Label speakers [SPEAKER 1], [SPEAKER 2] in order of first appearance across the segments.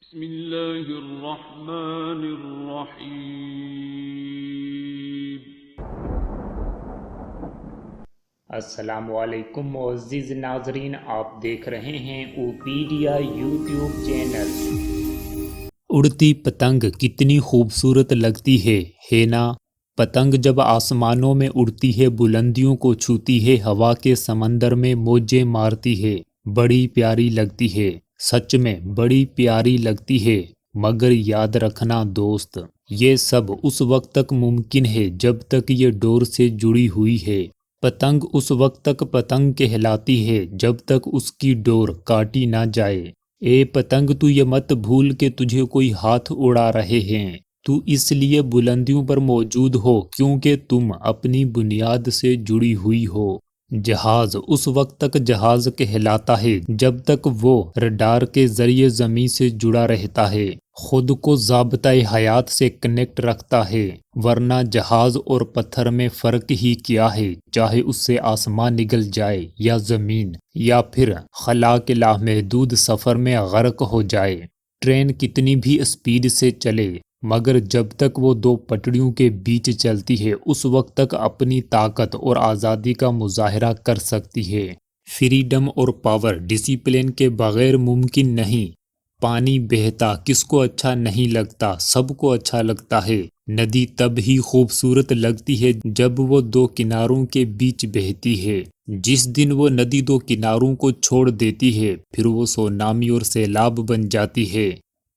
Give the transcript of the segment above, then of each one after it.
[SPEAKER 1] بسم اللہ الرحمن الرحیم۔
[SPEAKER 2] السلام علیکم معزز ناظرین، آپ دیکھ رہے ہیں اوپیڈیا یوٹیوب چینل۔ اڑتی پتنگ کتنی خوبصورت لگتی ہے نا؟ پتنگ جب آسمانوں میں اڑتی ہے، بلندیوں کو چھوتی ہے، ہوا کے سمندر میں موجیں مارتی ہے، بڑی پیاری لگتی ہے، سچ میں بڑی پیاری لگتی ہے۔ مگر یاد رکھنا دوست، یہ سب اس وقت تک ممکن ہے جب تک یہ ڈور سے جڑی ہوئی ہے۔ پتنگ اس وقت تک پتنگ کہلاتی ہے جب تک اس کی ڈور کاٹی نہ جائے۔ اے پتنگ، تو یہ مت بھول کہ تجھے کوئی ہاتھ اڑا رہے ہیں۔ تو اس لیے بلندیوں پر موجود ہو کیونکہ تم اپنی بنیاد سے جڑی ہوئی ہو۔ جہاز اس وقت تک جہاز کہلاتا ہے جب تک وہ رڈار کے ذریعے زمین سے جڑا رہتا ہے، خود کو ضابطۂ حیات سے کنیکٹ رکھتا ہے، ورنہ جہاز اور پتھر میں فرق ہی کیا ہے؟ چاہے اس سے آسمان نگل جائے یا زمین، یا پھر خلا کے لامحدود سفر میں غرق ہو جائے۔ ٹرین کتنی بھی اسپیڈ سے چلے، مگر جب تک وہ دو پٹڑیوں کے بیچ چلتی ہے اس وقت تک اپنی طاقت اور آزادی کا مظاہرہ کر سکتی ہے۔ فریڈم اور پاور ڈسپلن کے بغیر ممکن نہیں۔ پانی بہتا کس کو اچھا نہیں لگتا؟ سب کو اچھا لگتا ہے۔ ندی تب ہی خوبصورت لگتی ہے جب وہ دو کناروں کے بیچ بہتی ہے۔ جس دن وہ ندی دو کناروں کو چھوڑ دیتی ہے پھر وہ سونامی اور سیلاب بن جاتی ہے۔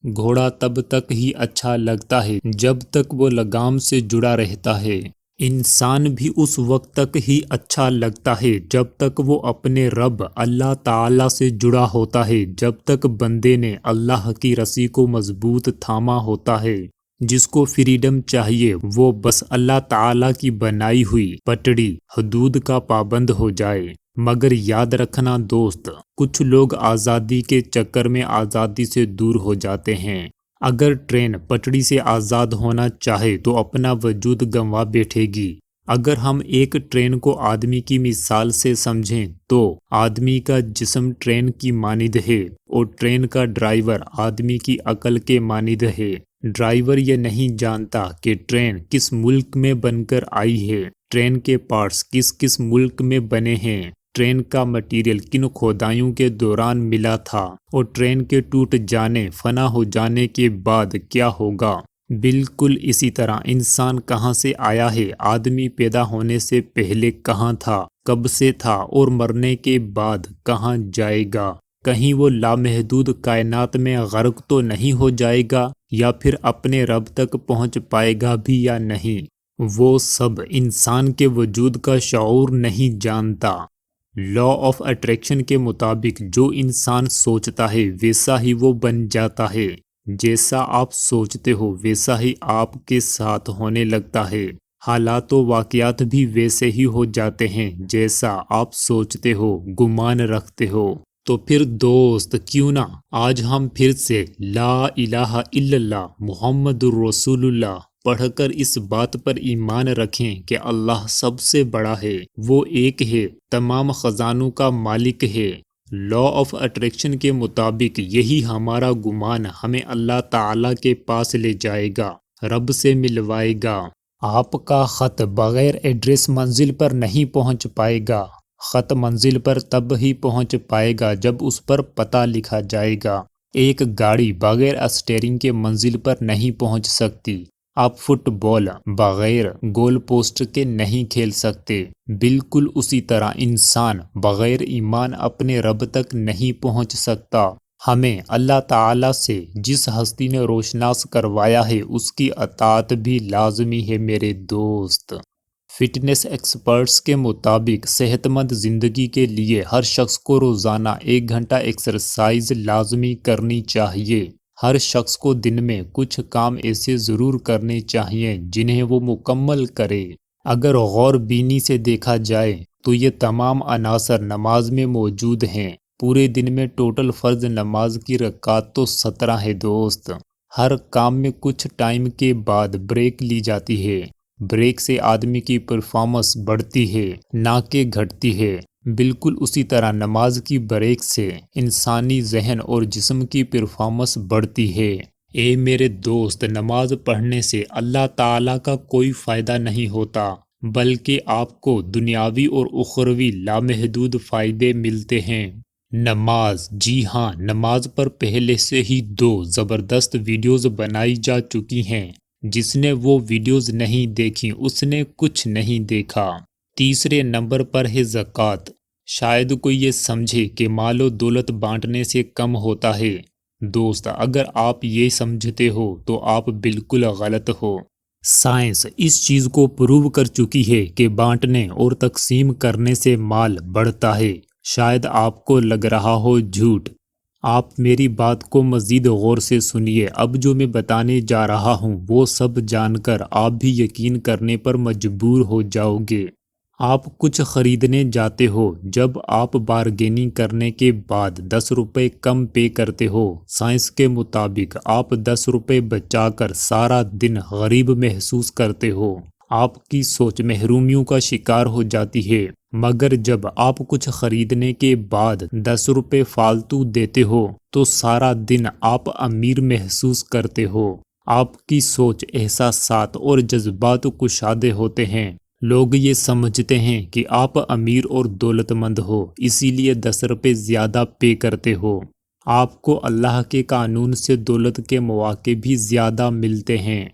[SPEAKER 2] گھوڑا تب تک ہی اچھا لگتا ہے جب تک وہ لگام سے جڑا رہتا ہے۔ انسان بھی اس وقت تک ہی اچھا لگتا ہے جب تک وہ اپنے رب اللہ تعالی سے جڑا ہوتا ہے، جب تک بندے نے اللہ کی رسی کو مضبوط تھاما ہوتا ہے۔ جس کو فریڈم چاہیے وہ بس اللہ تعالی کی بنائی ہوئی پٹڑی حدود کا پابند ہو جائے۔ مگر یاد رکھنا دوست، کچھ لوگ آزادی کے چکر میں آزادی سے دور ہو جاتے ہیں۔ اگر ٹرین پٹڑی سے آزاد ہونا چاہے تو اپنا وجود گنوا بیٹھے گی۔ اگر ہم ایک ٹرین کو آدمی کی مثال سے سمجھیں تو آدمی کا جسم ٹرین کی مانند ہے اور ٹرین کا ڈرائیور آدمی کی عقل کے مانند ہے۔ ڈرائیور یہ نہیں جانتا کہ ٹرین کس ملک میں بن کر آئی ہے، ٹرین کے پارٹس کس کس ملک میں بنے ہیں، ٹرین کا مٹیریل کن کھودائیوں کے دوران ملا تھا، اور ٹرین کے ٹوٹ جانے، فنا ہو جانے کے بعد کیا ہوگا۔ بالکل اسی طرح انسان کہاں سے آیا ہے، آدمی پیدا ہونے سے پہلے کہاں تھا، کب سے تھا، اور مرنے کے بعد کہاں جائے گا۔ کہیں وہ لامحدود کائنات میں غرق تو نہیں ہو جائے گا، یا پھر اپنے رب تک پہنچ پائے گا بھی یا نہیں۔ وہ سب انسان کے وجود کا شعور نہیں جانتا۔ لا آف اٹریکشن کے مطابق جو انسان سوچتا ہے ویسا ہی وہ بن جاتا ہے۔ جیسا آپ سوچتے ہو ویسا ہی آپ کے ساتھ ہونے لگتا ہے۔ حالات و واقعات بھی ویسے ہی ہو جاتے ہیں جیسا آپ سوچتے ہو، گمان رکھتے ہو۔ تو پھر دوست کیوں نہ آج ہم پھر سے لا الہ الا اللہ محمد الرسول اللہ پڑھ کر اس بات پر ایمان رکھیں کہ اللہ سب سے بڑا ہے، وہ ایک ہے، تمام خزانوں کا مالک ہے۔ لا آف اٹریکشن کے مطابق یہی ہمارا گمان ہمیں اللہ تعالی کے پاس لے جائے گا، رب سے ملوائے گا۔ آپ کا خط بغیر ایڈریس منزل پر نہیں پہنچ پائے گا۔ خط منزل پر تب ہی پہنچ پائے گا جب اس پر پتہ لکھا جائے گا۔ ایک گاڑی بغیر اسٹیئرنگ کے منزل پر نہیں پہنچ سکتی۔ آپ فٹ بال بغیر گول پوسٹ کے نہیں کھیل سکتے۔ بالکل اسی طرح انسان بغیر ایمان اپنے رب تک نہیں پہنچ سکتا۔ ہمیں اللہ تعالی سے جس ہستی نے روشناس کروایا ہے اس کی اطاعت بھی لازمی ہے میرے دوست۔ فٹنس ایکسپرٹس کے مطابق صحت مند زندگی کے لیے ہر شخص کو روزانہ 1 گھنٹہ ایکسرسائز لازمی کرنی چاہیے۔ ہر شخص کو دن میں کچھ کام ایسے ضرور کرنے چاہیے جنہیں وہ مکمل کرے۔ اگر غور بینی سے دیکھا جائے تو یہ تمام عناصر نماز میں موجود ہیں۔ پورے دن میں ٹوٹل فرض نماز کی رکعات تو 17 ہے دوست۔ ہر کام میں کچھ ٹائم کے بعد بریک لی جاتی ہے۔ بریک سے آدمی کی پرفارمنس بڑھتی ہے نہ کہ گھٹتی ہے۔ بالکل اسی طرح نماز کی بریک سے انسانی ذہن اور جسم کی پرفارمنس بڑھتی ہے۔ اے میرے دوست، نماز پڑھنے سے اللہ تعالیٰ کا کوئی فائدہ نہیں ہوتا، بلکہ آپ کو دنیاوی اور اخروی لامحدود فائدے ملتے ہیں۔ نماز، جی ہاں، نماز پر پہلے سے ہی 2 زبردست ویڈیوز بنائی جا چکی ہیں۔ جس نے وہ ویڈیوز نہیں دیکھی اس نے کچھ نہیں دیکھا۔ تیسرے نمبر پر ہے زکوٰۃ۔ شاید کوئی یہ سمجھے کہ مال و دولت بانٹنے سے کم ہوتا ہے۔ دوست، اگر آپ یہ سمجھتے ہو تو آپ بالکل غلط ہو۔ سائنس اس چیز کو پروو کر چکی ہے کہ بانٹنے اور تقسیم کرنے سے مال بڑھتا ہے۔ شاید آپ کو لگ رہا ہو جھوٹ۔ آپ میری بات کو مزید غور سے سنیے۔ اب جو میں بتانے جا رہا ہوں وہ سب جان کر آپ بھی یقین کرنے پر مجبور ہو جاؤ گے۔ آپ کچھ خریدنے جاتے ہو، جب آپ بارگیننگ کرنے کے بعد 10 روپے کم پے کرتے ہو، سائنس کے مطابق آپ 10 روپے بچا کر سارا دن غریب محسوس کرتے ہو۔ آپ کی سوچ محرومیوں کا شکار ہو جاتی ہے، مگر جب آپ کچھ خریدنے کے بعد 10 روپے فالتو دیتے ہو تو سارا دن آپ امیر محسوس کرتے ہو۔ آپ کی سوچ، احساسات اور جذبات کشادے ہوتے ہیں۔ لوگ یہ سمجھتے ہیں کہ آپ امیر اور دولت مند ہو، اسی لیے 10 روپے زیادہ پے کرتے ہو۔ آپ کو اللہ کے قانون سے دولت کے مواقع بھی زیادہ ملتے ہیں۔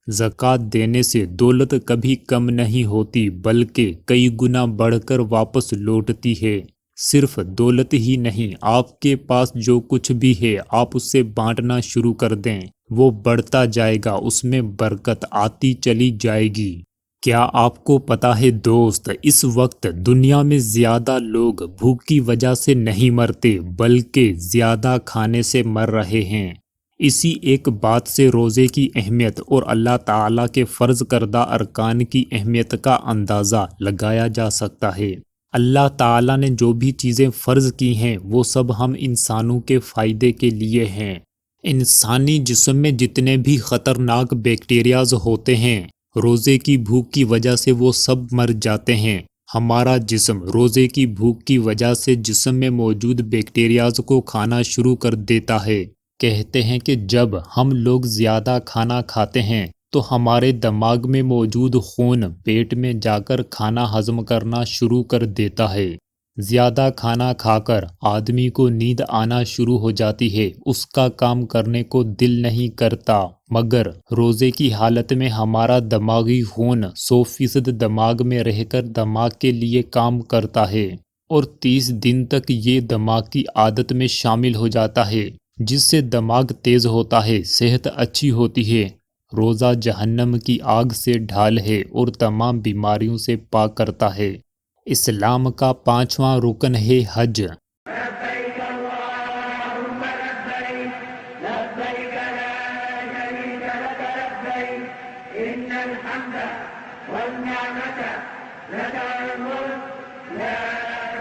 [SPEAKER 2] زکوٰۃ دینے سے دولت کبھی کم نہیں ہوتی بلکہ کئی گنا بڑھ کر واپس لوٹتی ہے۔ صرف دولت ہی نہیں، آپ کے پاس جو کچھ بھی ہے آپ اسے بانٹنا شروع کر دیں، وہ بڑھتا جائے گا، اس میں برکت آتی چلی جائے گی۔ کیا آپ کو پتہ ہے دوست، اس وقت دنیا میں زیادہ لوگ بھوک کی وجہ سے نہیں مرتے بلکہ زیادہ کھانے سے مر رہے ہیں۔ اسی ایک بات سے روزے کی اہمیت اور اللہ تعالیٰ کے فرض کردہ ارکان کی اہمیت کا اندازہ لگایا جا سکتا ہے۔ اللہ تعالیٰ نے جو بھی چیزیں فرض کی ہیں وہ سب ہم انسانوں کے فائدے کے لیے ہیں۔ انسانی جسم میں جتنے بھی خطرناک بیکٹیریاز ہوتے ہیں، روزے کی بھوک کی وجہ سے وہ سب مر جاتے ہیں۔ ہمارا جسم روزے کی بھوک کی وجہ سے جسم میں موجود بیکٹیریاز کو کھانا شروع کر دیتا ہے۔ کہتے ہیں کہ جب ہم لوگ زیادہ کھانا کھاتے ہیں تو ہمارے دماغ میں موجود خون پیٹ میں جا کر کھانا ہضم کرنا شروع کر دیتا ہے۔ زیادہ کھانا کھا کر آدمی کو نیند آنا شروع ہو جاتی ہے، اس کا کام کرنے کو دل نہیں کرتا، مگر روزے کی حالت میں ہمارا دماغی خون 100% دماغ میں رہ کر دماغ کے لیے کام کرتا ہے، اور 30 دن تک یہ دماغ کی عادت میں شامل ہو جاتا ہے، جس سے دماغ تیز ہوتا ہے، صحت اچھی ہوتی ہے۔ روزہ جہنم کی آگ سے ڈھال ہے اور تمام بیماریوں سے پاک کرتا ہے۔ اسلام کا 5واں رکن ہے حج۔
[SPEAKER 3] لبيك اللهم لبيك لبيك لا شريك لك لبيك إن الحمد والنعمة لك والملك لا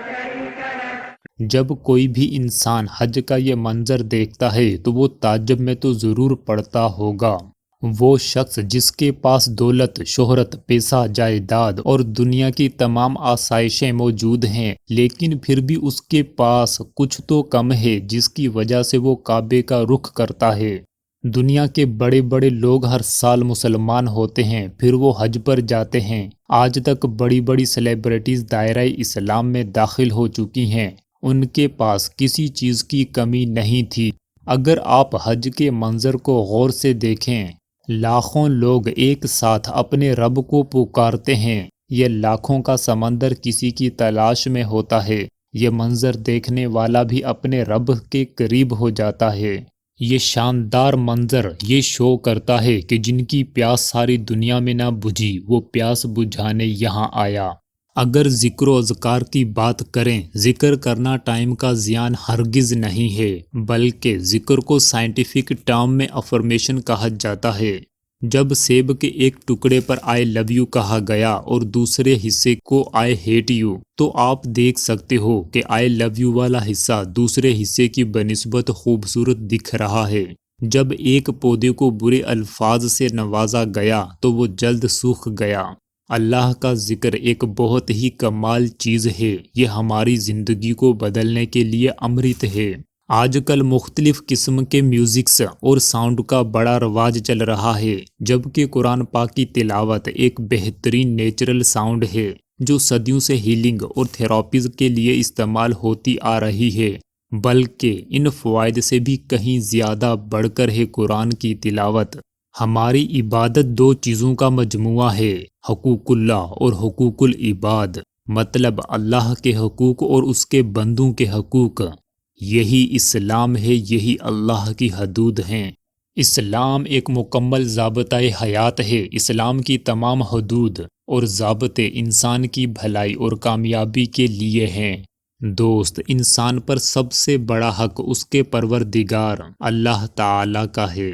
[SPEAKER 3] شريك لك۔
[SPEAKER 2] جب کوئی بھی انسان حج کا یہ منظر دیکھتا ہے تو وہ تعجب میں تو ضرور پڑتا ہوگا۔ وہ شخص جس کے پاس دولت، شہرت، پیسہ، جائیداد اور دنیا کی تمام آسائشیں موجود ہیں، لیکن پھر بھی اس کے پاس کچھ تو کم ہے جس کی وجہ سے وہ کعبے کا رخ کرتا ہے۔ دنیا کے بڑے بڑے لوگ ہر سال مسلمان ہوتے ہیں، پھر وہ حج پر جاتے ہیں۔ آج تک بڑی بڑی سیلیبریٹیز دائرہ اسلام میں داخل ہو چکی ہیں، ان کے پاس کسی چیز کی کمی نہیں تھی۔ اگر آپ حج کے منظر کو غور سے دیکھیں، لاکھوں لوگ ایک ساتھ اپنے رب کو پکارتے ہیں۔ یہ لاکھوں کا سمندر کسی کی تلاش میں ہوتا ہے۔ یہ منظر دیکھنے والا بھی اپنے رب کے قریب ہو جاتا ہے۔ یہ شاندار منظر یہ شو کرتا ہے کہ جن کی پیاس ساری دنیا میں نہ بجھی، وہ پیاس بجھانے یہاں آیا۔ اگر ذکر و اذکار کی بات کریں، ذکر کرنا ٹائم کا زیان ہرگز نہیں ہے، بلکہ ذکر کو سائنٹیفک ٹرم میں افرمیشن کہا جاتا ہے۔ جب سیب کے ایک ٹکڑے پر آئی لو یو کہا گیا اور دوسرے حصے کو آئی ہیٹ یو، تو آپ دیکھ سکتے ہو کہ آئی لو یو والا حصہ دوسرے حصے کی بنسبت خوبصورت دکھ رہا ہے۔ جب ایک پودے کو برے الفاظ سے نوازا گیا تو وہ جلد سوکھ گیا۔ اللہ کا ذکر ایک بہت ہی کمال چیز ہے، یہ ہماری زندگی کو بدلنے کے لیے امرت ہے۔ آج کل مختلف قسم کے میوزکس اور ساؤنڈ کا بڑا رواج چل رہا ہے، جبکہ قرآن پاک کی تلاوت ایک بہترین نیچرل ساؤنڈ ہے جو صدیوں سے ہیلنگ اور تھراپیز کے لیے استعمال ہوتی آ رہی ہے۔ بلکہ ان فوائد سے بھی کہیں زیادہ بڑھ کر ہے قرآن کی تلاوت۔ ہماری عبادت دو چیزوں کا مجموعہ ہے، حقوق اللہ اور حقوق العباد، مطلب اللہ کے حقوق اور اس کے بندوں کے حقوق۔ یہی اسلام ہے، یہی اللہ کی حدود ہیں۔ اسلام ایک مکمل ضابطۂ حیات ہے۔ اسلام کی تمام حدود اور ضابطے انسان کی بھلائی اور کامیابی کے لیے ہیں۔ دوست، انسان پر سب سے بڑا حق اس کے پروردگار اللہ تعالیٰ کا ہے۔